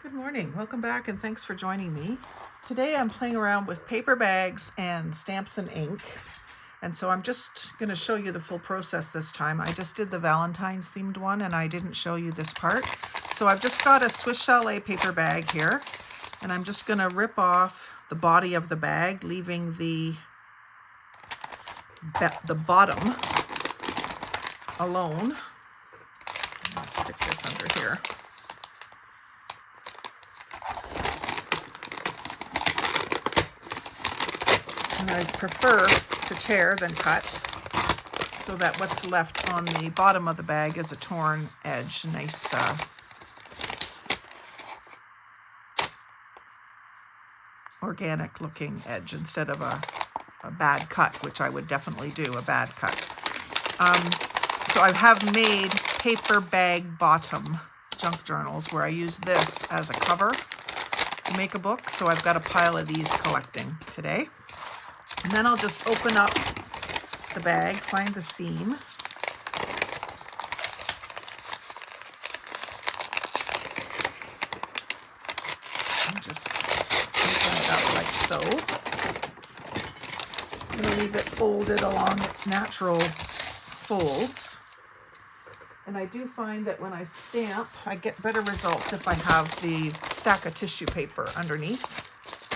Good morning, welcome back and thanks for joining me. Today I'm playing around with paper bags and stamps and ink. And so I'm just going to show you the full process this time. I just did the Valentine's themed one and I didn't show you this part. So I've just got a Swiss Chalet paper bag here and I'm just going to rip off the body of the bag, leaving the bottom alone. I'm going to stick this under here. And I prefer to tear than cut, so that what's left on the bottom of the bag is a torn edge, nice organic looking edge instead of a bad cut, which I would definitely do, a bad cut. So I have made paper bag bottom junk journals where I use this as a cover to make a book. So I've got a pile of these collecting today. And then I'll just open up the bag, find the seam. And just open it up like so. I'm going to leave it folded along its natural folds. And I do find that when I stamp, I get better results if I have the stack of tissue paper underneath.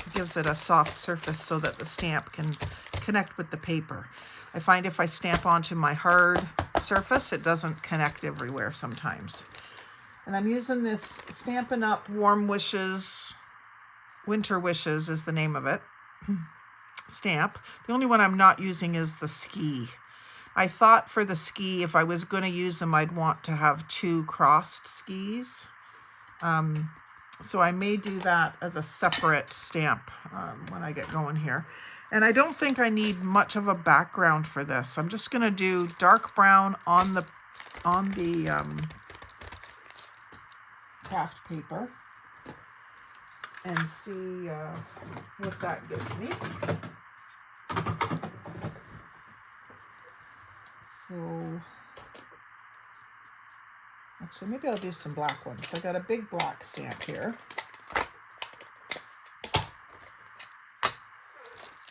It gives it a soft surface so that the stamp can connect with the paper. I find if I stamp onto my hard surface, it doesn't connect everywhere sometimes. And I'm using this Stampin' Up! Warm Wishes, Winter Wishes is the name of it, stamp. The only one I'm not using is the ski. I thought for the ski, if I was going to use them, I'd want to have two crossed skis. So I may do that as a separate stamp when I get going here. And I don't think I need much of a background for this. I'm just going to do dark brown on the craft paper and see what that gives me. So actually, maybe I'll do some black ones. So I got a big black stamp here.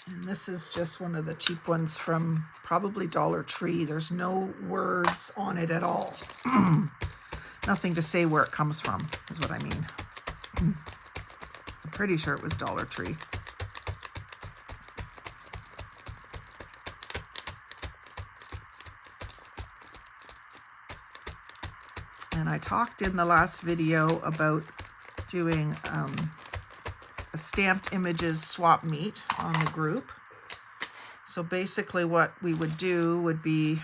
And this is just one of the cheap ones from probably Dollar Tree. There's no words on it at all. Nothing to say where it comes from, is what I mean. I'm pretty sure it was Dollar Tree. And I talked in the last video about doing a stamped images swap meet on the group. So basically what we would do would be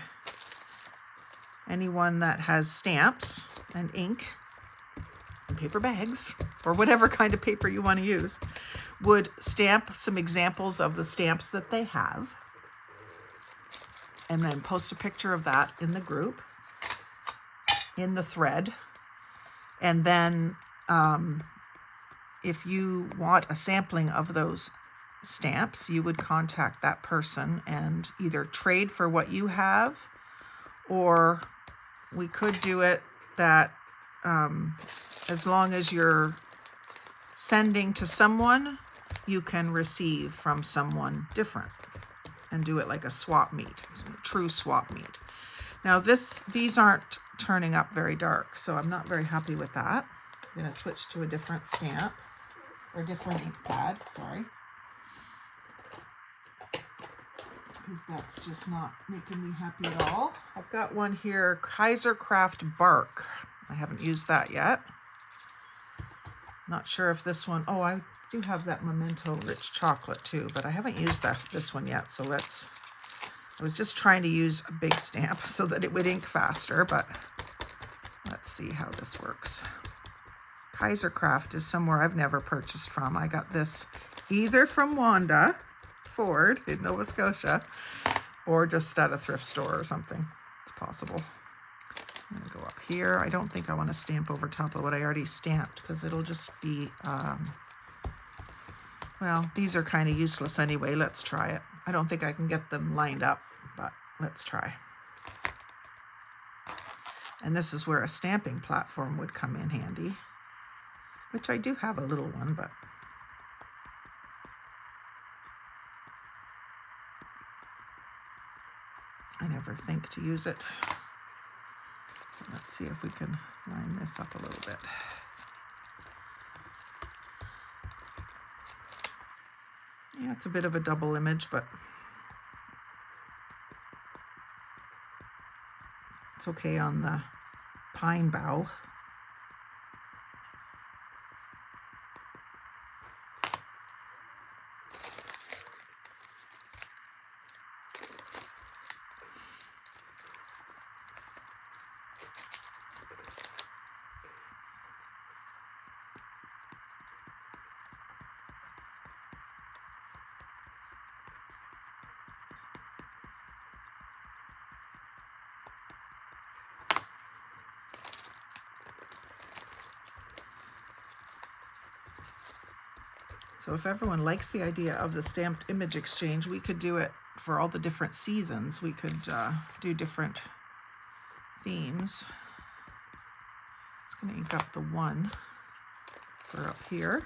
anyone that has stamps and ink and paper bags, or whatever kind of paper you want to use, would stamp some examples of the stamps that they have and then post a picture of that in the group, in the thread. And then if you want a sampling of those stamps, you would contact that person and either trade for what you have, or we could do it that as long as you're sending to someone, you can receive from someone different and do it like a swap meet, a true swap meet. Now these aren't turning up very dark, so I'm not very happy with that. I'm going to switch to a different stamp, or different ink pad, sorry. Because that's just not making me happy at all. I've got one here, Kaiser Craft Bark. I haven't used that yet. Not sure if this one, oh, I do have that Memento Rich Chocolate too, but I haven't used this one yet, so I was just trying to use a big stamp so that it would ink faster, but let's see how this works. Kaiser Craft is somewhere I've never purchased from. I got this either from Wanda Ford in Nova Scotia or just at a thrift store or something. It's possible. I'm going to go up here. I don't think I want to stamp over top of what I already stamped because it'll just be, well, these are kind of useless anyway. Let's try it. I don't think I can get them lined up, but let's try. And this is where a stamping platform would come in handy. which I do have a little one, but I never think to use it. Let's see if we can line this up a little bit. Yeah, it's a bit of a double image, but it's okay on the pine bough. So if everyone likes the idea of the stamped image exchange, we could do it for all the different seasons. We could do different themes. Just going to ink up the one for up here.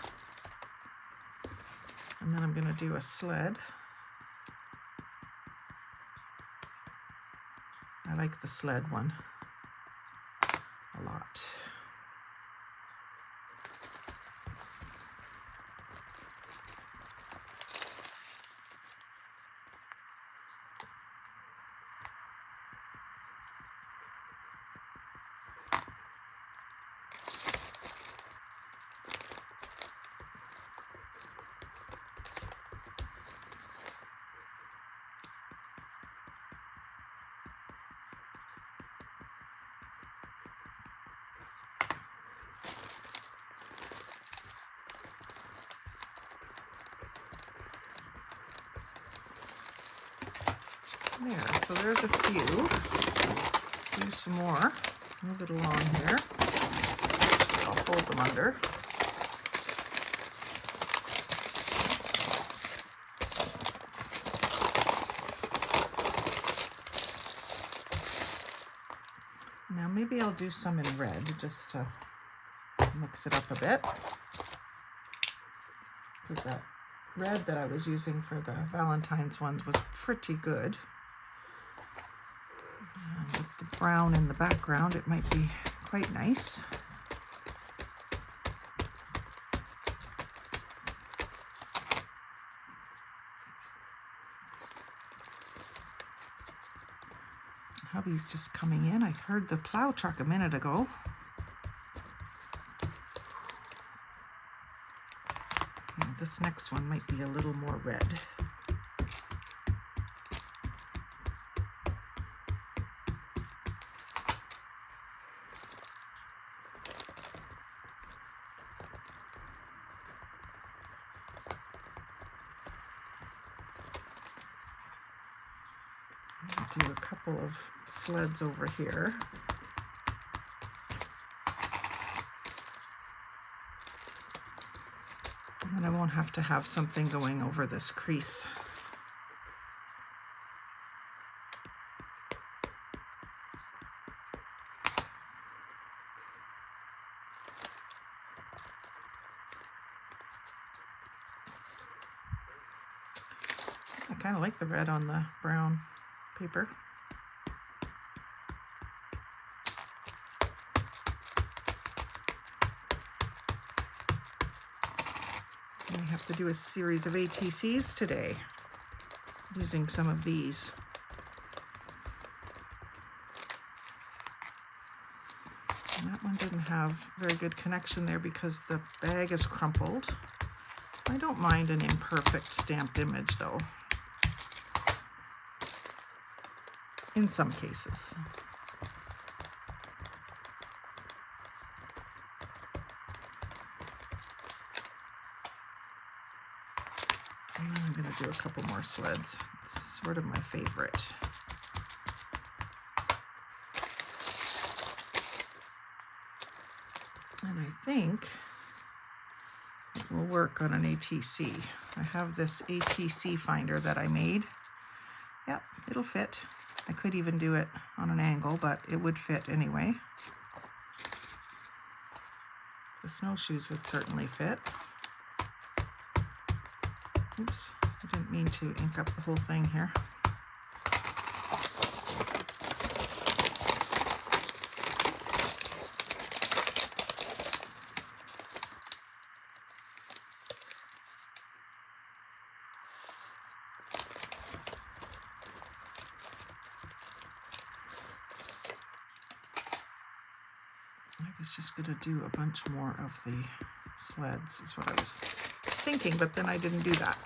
And then I'm going to do a sled. I like the sled one a lot. There, so there's a few. Let's do some more. Move it along here. I'll fold them under. Now maybe I'll do some in red just to mix it up a bit. Because that red that I was using for the Valentine's ones was pretty good. With the brown in the background, it might be quite nice. Hubby's just coming in. I heard the plow truck a minute ago. And this next one might be a little more red. Do a couple of sleds over here. And then I won't have to have something going over this crease. I kind of like the red on the brown paper. We have to do a series of ATCs today using some of these. And that one didn't have very good connection there because the bag is crumpled. I don't mind an imperfect stamped image though. In some cases. And I'm going to do a couple more sleds. It's sort of my favorite. And I think it will work on an ATC. I have this ATC finder that I made. Yep, it'll fit. I could even do it on an angle, but it would fit anyway. The the snowshoes would certainly fit. Oops, I didn't mean to ink up the whole thing here. I was just going to do a bunch more of the sleds is what I was thinking, but then I didn't do that.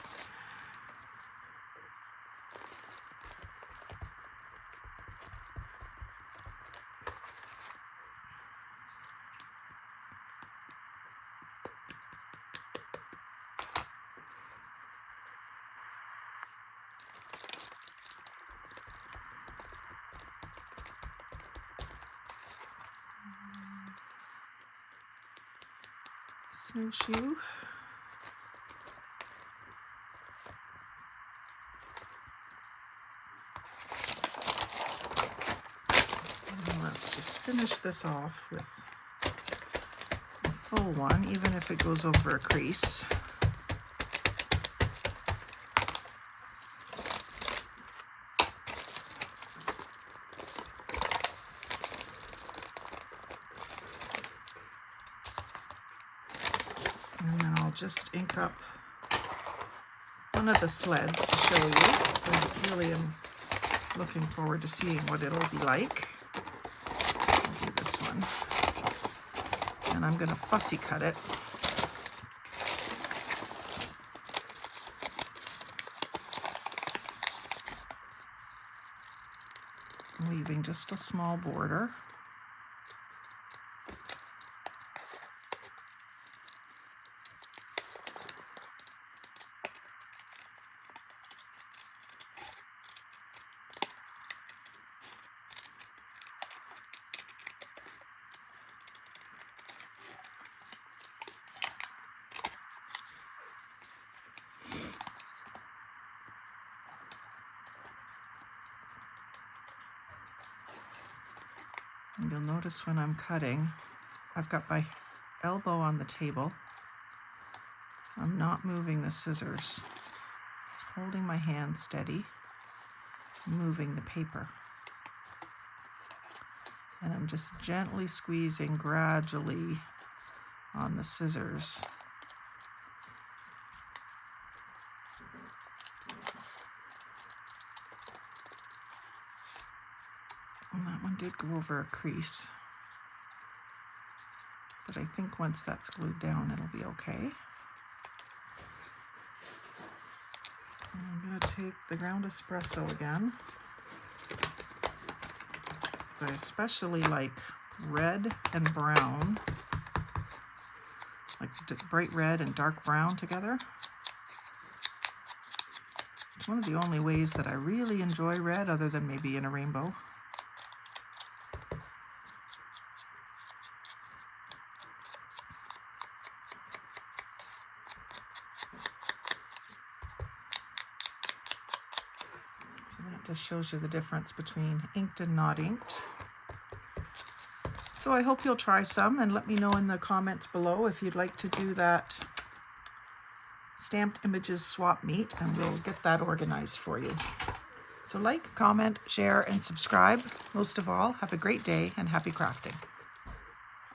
Snowshoe. And let's just finish this off with a full one, even if it goes over a crease. And then I'll just ink up one of the sleds to show you. I really am looking forward to seeing what it'll be like. I'll do this one. And I'm going to fussy cut it. Leaving just a small border. And you'll notice when I'm cutting, I've got my elbow on the table. I'm not moving the scissors. Just holding my hand steady, moving the paper. And I'm just gently squeezing gradually on the scissors. And that one did go over a crease, but I think once that's glued down, it'll be okay. And I'm going to take the ground espresso again. So I especially like red and brown, like bright red and dark brown together. It's one of the only ways that I really enjoy red, other than maybe in a rainbow. That just shows you the difference between inked and not inked. So I hope you'll try some and let me know in the comments below if you'd like to do that stamped images swap meet, and we'll get that organized for you. So like, comment, share, and subscribe. Most of all, have a great day and happy crafting.